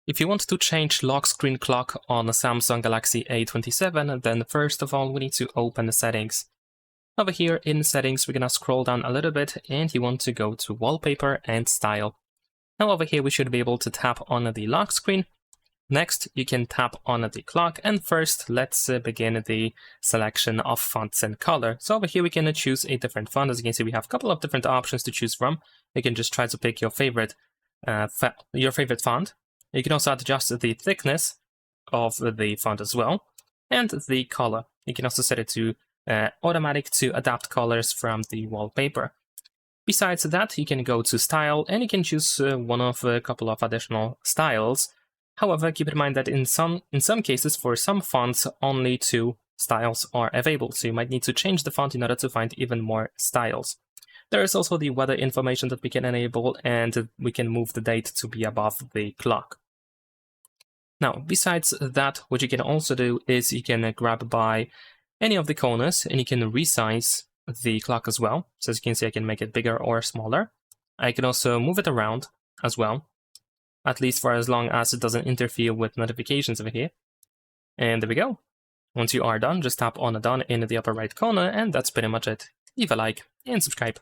If you want to change lock screen clock on a Samsung Galaxy A27, then first of all we need to open the settings. Over here in settings we're gonna scroll down a little bit and you want to go to wallpaper and style. Now over here we should be able to tap on the lock screen. Next you can tap on the clock, and first let's begin the selection of fonts and color. So over here we can choose a different font. As you can see we have a couple of different options to choose from. You can just try to pick your favorite font. You can also adjust the thickness of the font as well, and the color. You can also set it to automatic to adapt colors from the wallpaper. Besides that, you can go to style and you can choose one of a couple of additional styles. However, keep in mind that in some cases, for some fonts, only 2 styles are available, so you might need to change the font in order to find even more styles. There is also the weather information that we can enable, and we can move the date to be above the clock. Now, besides that, what you can also do is you can grab by any of the corners and you can resize the clock as well. So as you can see, I can make it bigger or smaller. I can also move it around as well, at least for as long as it doesn't interfere with notifications over here. And there we go. Once you are done, just tap on Done in the upper right corner, and that's pretty much it. Leave a like and subscribe.